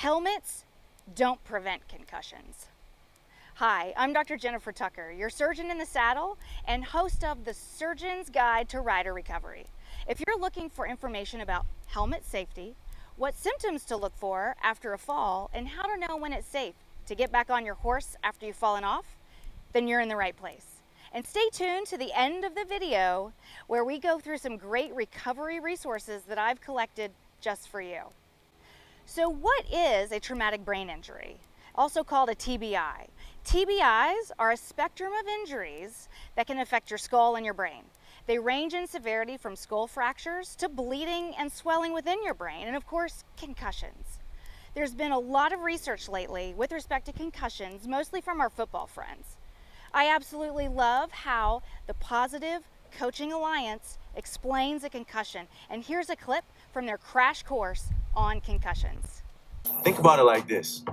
Helmets don't prevent concussions. Hi, I'm Dr. Jennifer Tucker, your surgeon in the saddle and host of the Surgeon's Guide to Rider Recovery. If you're looking for information about helmet safety, what symptoms to look for after a fall, and how to know when it's safe to get back on your horse after you've fallen off, then you're in the right place. And stay tuned to the end of the video where we go through some great recovery resources that I've collected just for you. So what is a traumatic brain injury, also called a TBI? TBIs are a spectrum of injuries that can affect your skull and your brain. They range in severity from skull fractures to bleeding and swelling within your brain, and of course, concussions. There's been a lot of research lately with respect to concussions, mostly from our football friends. I absolutely love how the Positive Coaching Alliance explains a concussion, and here's a clip from their crash course on concussions. Think about it like this.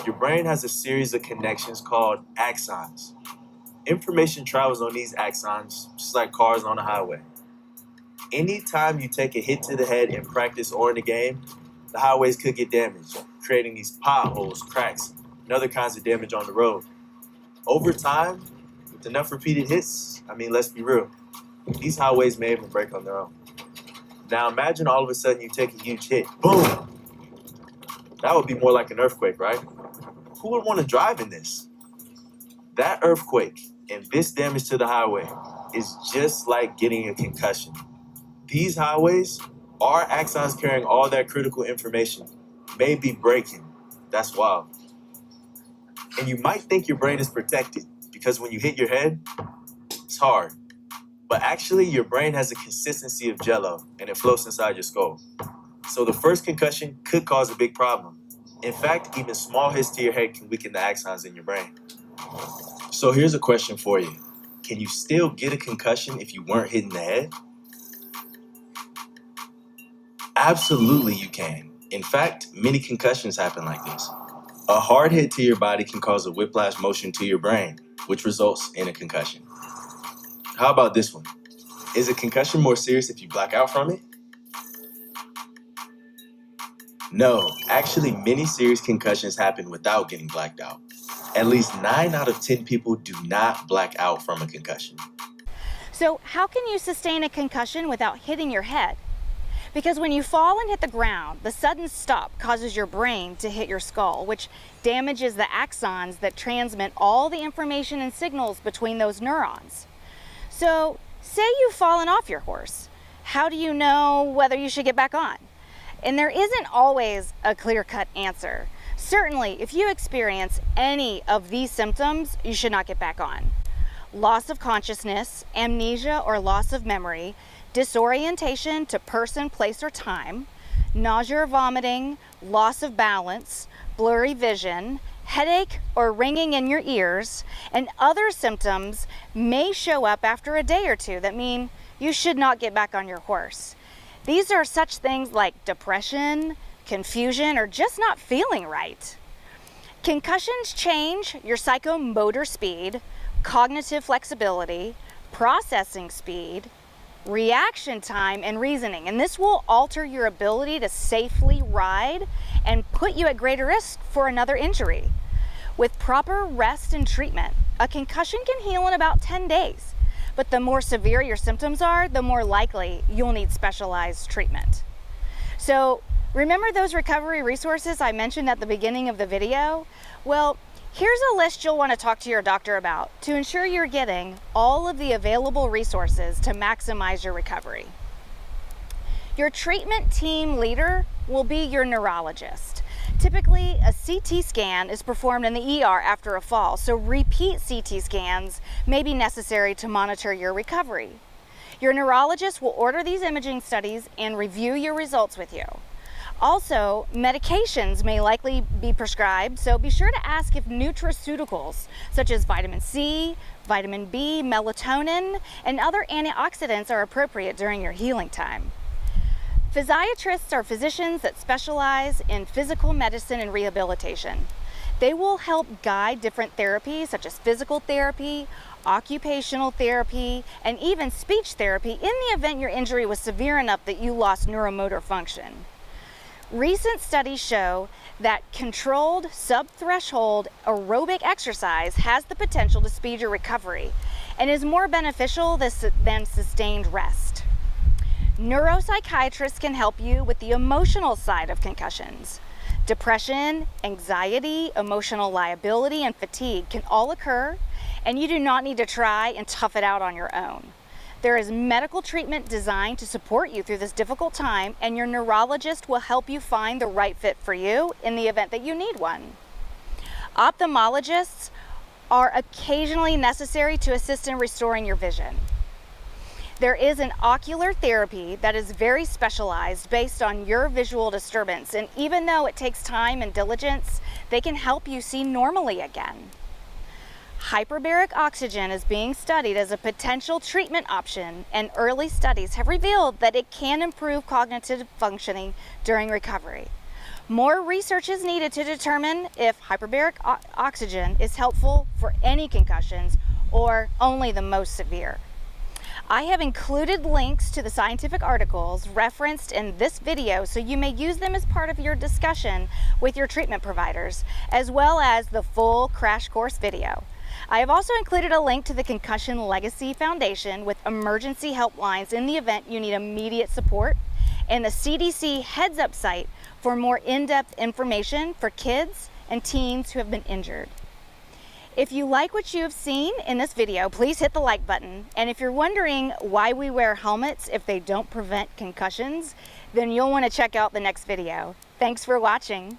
Your brain has a series of connections called axons. Information travels on these axons just like cars on a highway. Anytime you take a hit to the head in practice or in the game, the highways could get damaged, creating these potholes, cracks, and other kinds of damage on the road. Over time, with enough repeated hits, let's be real, these highways may even break on their own. Now imagine all of a sudden you take a huge hit, boom! That would be more like an earthquake, right? Who would want to drive in this? That earthquake and this damage to the highway is just like getting a concussion. These highways, our axons carrying all that critical information, may be breaking. That's wild. And you might think your brain is protected because when you hit your head, it's hard. But actually, your brain has a consistency of jello and it floats inside your skull. So the first concussion could cause a big problem. In fact, even small hits to your head can weaken the axons in your brain. So here's a question for you. Can you still get a concussion if you weren't hit in the head? Absolutely you can. In fact, many concussions happen like this. A hard hit to your body can cause a whiplash motion to your brain, which results in a concussion. How about this one? Is a concussion more serious if you black out from it? No, actually many serious concussions happen without getting blacked out. At least 9 out of 10 people do not black out from a concussion. So how can you sustain a concussion without hitting your head? Because when you fall and hit the ground, the sudden stop causes your brain to hit your skull, which damages the axons that transmit all the information and signals between those neurons. So say you've fallen off your horse. How do you know whether you should get back on? And there isn't always a clear-cut answer. Certainly, if you experience any of these symptoms, you should not get back on. Loss of consciousness, amnesia or loss of memory, disorientation to person, place, or time, nausea or vomiting, loss of balance, blurry vision, headache or ringing in your ears, and other symptoms may show up after a day or two that mean you should not get back on your horse. These are such things like depression, confusion, or just not feeling right. Concussions change your psychomotor speed, cognitive flexibility, processing speed, reaction time, and reasoning. And this will alter your ability to safely ride and put you at greater risk for another injury. With proper rest and treatment, a concussion can heal in about 10 days. But the more severe your symptoms are, the more likely you'll need specialized treatment. So remember those recovery resources I mentioned at the beginning of the video? Well, here's a list you'll want to talk to your doctor about to ensure you're getting all of the available resources to maximize your recovery. Your treatment team leader will be your neurologist. Typically, a CT scan is performed in the ER after a fall, so repeat CT scans may be necessary to monitor your recovery. Your neurologist will order these imaging studies and review your results with you. Also, medications may likely be prescribed, so be sure to ask if nutraceuticals such as vitamin C, vitamin B, melatonin, and other antioxidants are appropriate during your healing time. Physiatrists are physicians that specialize in physical medicine and rehabilitation. They will help guide different therapies such as physical therapy, occupational therapy, and even speech therapy in the event your injury was severe enough that you lost neuromotor function. Recent studies show that controlled sub-threshold aerobic exercise has the potential to speed your recovery and is more beneficial than sustained rest. Neuropsychiatrists can help you with the emotional side of concussions. Depression, anxiety, emotional liability, and fatigue can all occur, and you do not need to try and tough it out on your own. There is medical treatment designed to support you through this difficult time, and your neurologist will help you find the right fit for you in the event that you need one. Ophthalmologists are occasionally necessary to assist in restoring your vision. There is an ocular therapy that is very specialized based on your visual disturbance, and even though it takes time and diligence, they can help you see normally again. Hyperbaric oxygen is being studied as a potential treatment option, and early studies have revealed that it can improve cognitive functioning during recovery. More research is needed to determine if hyperbaric oxygen is helpful for any concussions or only the most severe. I have included links to the scientific articles referenced in this video so you may use them as part of your discussion with your treatment providers, as well as the full crash course video. I have also included a link to the Concussion Legacy Foundation with emergency helplines in the event you need immediate support, and the CDC Heads Up site for more in-depth information for kids and teens who have been injured. If you like what you have seen in this video, please hit the like button. And if you're wondering why we wear helmets if they don't prevent concussions, then you'll want to check out the next video. Thanks for watching.